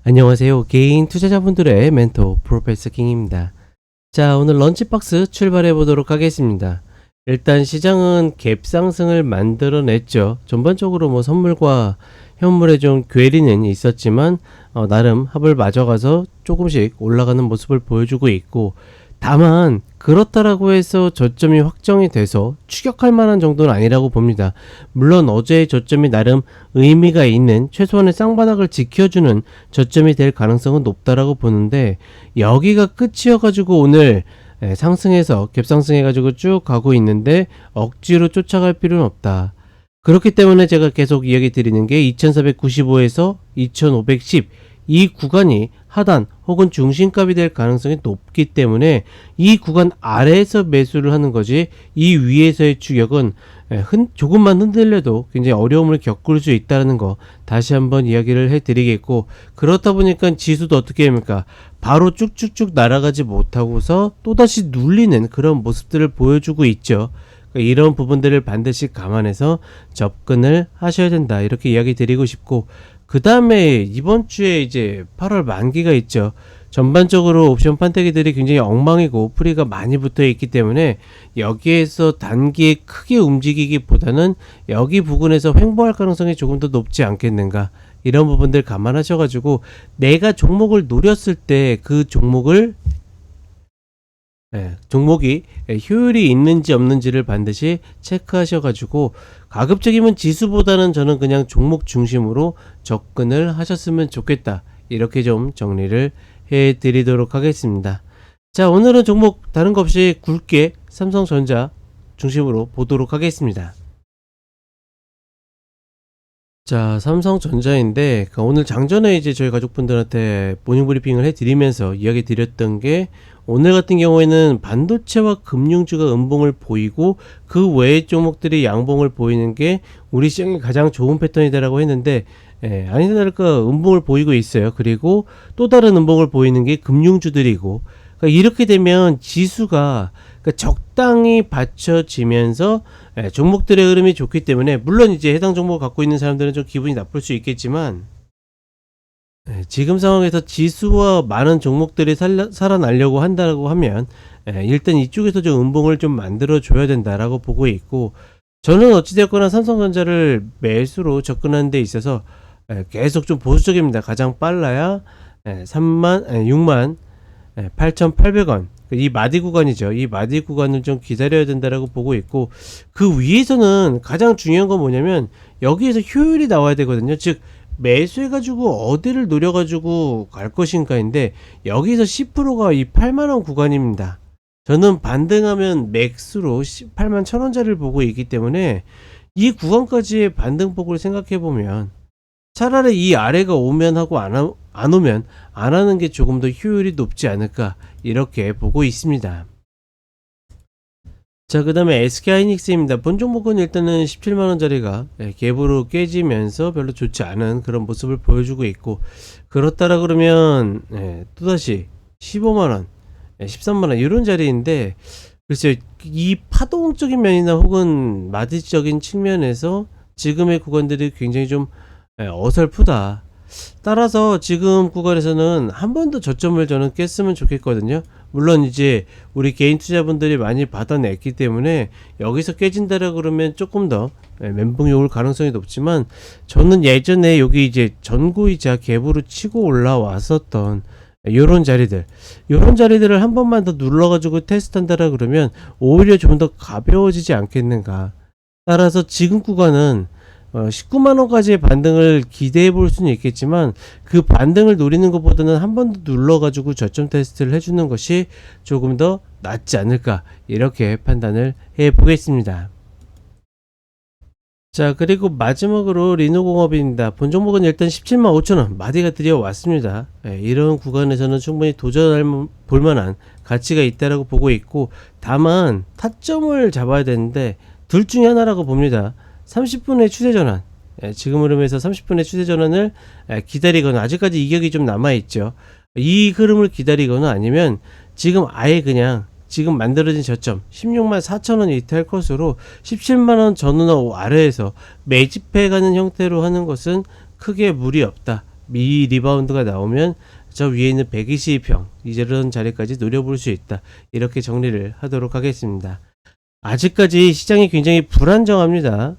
안녕하세요. 개인 투자자분들의 멘토 프로페서 킹입니다. 자, 오늘 런치박스 출발해 보도록 하겠습니다. 일단 시장은 갭 상승을 만들어냈죠. 전반적으로 선물과 현물의 좀 괴리는 있었지만 나름 합을 맞아가서 조금씩 올라가는 모습을 보여주고 있고, 다만 그렇다라고 해서 저점이 확정이 돼서 추격할 만한 정도는 아니라고 봅니다. 물론 어제의 저점이 나름 의미가 있는 최소한의 쌍바닥을 지켜주는 저점이 될 가능성은 높다라고 보는데, 여기가 끝이어가지고 오늘 상승해서 갭상승해가지고 쭉 가고 있는데 억지로 쫓아갈 필요는 없다. 그렇기 때문에 제가 계속 이야기 드리는 게 2495에서 2510 이 구간이 하단 혹은 중심값이 될 가능성이 높기 때문에 이 구간 아래에서 매수를 하는 거지, 이 위에서의 추격은 조금만 흔들려도 굉장히 어려움을 겪을 수 있다는 거 다시 한번 이야기를 해드리겠고, 그렇다 보니까 지수도 어떻게 합니까? 바로 쭉쭉쭉 날아가지 못하고서 또다시 눌리는 그런 모습들을 보여주고 있죠. 이런 부분들을 반드시 감안해서 접근을 하셔야 된다, 이렇게 이야기 드리고 싶고, 그 다음에 이번 주에 이제 8월 만기가 있죠. 전반적으로 옵션 판때기들이 굉장히 엉망이고 프리가 많이 붙어 있기 때문에 여기에서 단기에 크게 움직이기보다는 여기 부근에서 횡보할 가능성이 조금 더 높지 않겠는가, 이런 부분들 감안하셔가지고 내가 종목을 노렸을 때 그 종목이 효율이 있는지 없는지를 반드시 체크하셔가지고, 가급적이면 지수보다는 저는 그냥 종목 중심으로 접근을 하셨으면 좋겠다, 이렇게 좀 정리를 해 드리도록 하겠습니다. 자, 오늘은 종목 다른 거 없이 굵게 삼성전자 중심으로 보도록 하겠습니다. 자, 삼성전자인데 오늘 장전에 이제 저희 가족분들한테 모닝 브리핑을 해드리면서 이야기 드렸던 게, 오늘 같은 경우에는 반도체와 금융주가 음봉을 보이고 그 외의 종목들이 양봉을 보이는 게 우리 시장의 가장 좋은 패턴이다라고 했는데, 아니다 다를까 음봉을 보이고 있어요. 그리고 또 다른 음봉을 보이는 게 금융주들이고, 그러니까 이렇게 되면 지수가 적당히 받쳐지면서 종목들의 흐름이 좋기 때문에, 물론 이제 해당 종목을 갖고 있는 사람들은 좀 기분이 나쁠 수 있겠지만, 지금 상황에서 지수와 많은 종목들이 살아나려고 한다고 하면 일단 이쪽에서 좀 음봉을 좀 만들어 줘야 된다라고 보고 있고, 저는 어찌되었거나 삼성전자를 매수로 접근하는 데 있어서 계속 좀 보수적입니다. 가장 빨라야 6만 8,800원, 이 마디 구간이죠. 이 마디 구간을 좀 기다려야 된다라고 보고 있고, 그 위에서는 가장 중요한 건 뭐냐면 여기에서 효율이 나와야 되거든요. 즉 매수해가지고 어디를 노려가지고 갈 것인가인데, 여기서 10%가 이 8만원 구간입니다. 저는 반등하면 맥스로 8만 1,000원짜리를 보고 있기 때문에 이 구간까지의 반등폭을 생각해보면 차라리 이 아래가 오면 하고 안 오면 안 하는 게 조금 더 효율이 높지 않을까, 이렇게 보고 있습니다. 자, 그 다음에 SK하이닉스입니다. 본 종목은 일단은 17만원짜리가 갭으로 깨지면서 별로 좋지 않은 그런 모습을 보여주고 있고, 그렇다라 그러면 또다시 15만원 13만원 이런 자리인데, 글쎄요, 이 파동적인 면이나 혹은 마디적인 측면에서 지금의 구간들이 굉장히 좀 어설프다. 따라서 지금 구간에서는 한 번 더 저점을 저는 깼으면 좋겠거든요. 물론 이제 우리 개인 투자분들이 많이 받아냈기 때문에 여기서 깨진다라 그러면 조금 더 멘붕이 올 가능성이 높지만, 저는 예전에 여기 이제 전고이자 갭으로 치고 올라왔었던 요런 자리들을 한 번만 더 눌러가지고 테스트한다라 그러면 오히려 좀 더 가벼워지지 않겠는가. 따라서 지금 구간은 19만원까지의 반등을 기대해 볼 수는 있겠지만, 그 반등을 노리는 것보다는 한 번 더 눌러가지고 저점 테스트를 해주는 것이 조금 더 낫지 않을까, 이렇게 판단을 해 보겠습니다. 자, 그리고 마지막으로 리노공업입니다. 본 종목은 일단 17만 5천원 마디가 드디어 왔습니다. 이런 구간에서는 충분히 도전할 볼만한 가치가 있다라고 보고 있고, 다만 타점을 잡아야 되는데 둘 중에 하나라고 봅니다. 30분의 추세전환, 지금 흐름에서 30분의 추세전환을 기다리거나, 아직까지 이격이 좀 남아있죠. 이 흐름을 기다리거나, 아니면 지금 아예 그냥 지금 만들어진 저점 16만 4천원 이탈 컷으로 17만원 전후나 아래에서 매집해가는 형태로 하는 것은 크게 무리 없다, 이 리바운드가 나오면 저 위에 있는 122평 이런 자리까지 노려볼 수 있다. 이렇게 정리를 하도록 하겠습니다. 아직까지 시장이 굉장히 불안정합니다.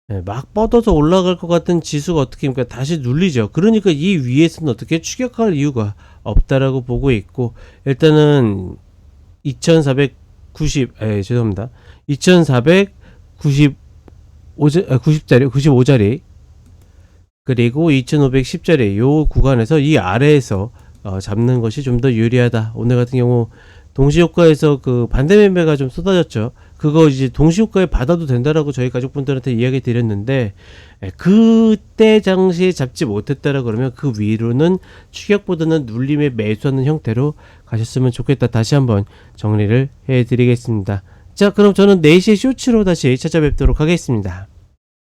네, 막 뻗어서 올라갈 것 같은 지수가 어떻게 합니까? 다시 눌리죠. 그러니까 이 위에서는 어떻게 추격할 이유가 없다라고 보고 있고, 일단은 2490, 죄송합니다. 95자리, 그리고 2510자리 요 구간에서 이 아래에서 잡는 것이 좀 더 유리하다. 오늘 같은 경우 동시효과에서 그 반대 매매가 좀 쏟아졌죠. 그거 이제 동시효과에 받아도 된다라고 저희 가족분들한테 이야기 드렸는데, 그때 당시에 잡지 못했다라 그러면 그 위로는 추격보다는 눌림에 매수하는 형태로 가셨으면 좋겠다. 다시 한번 정리를 해드리겠습니다. 자, 그럼 저는 4시에 쇼츠로 다시 찾아뵙도록 하겠습니다.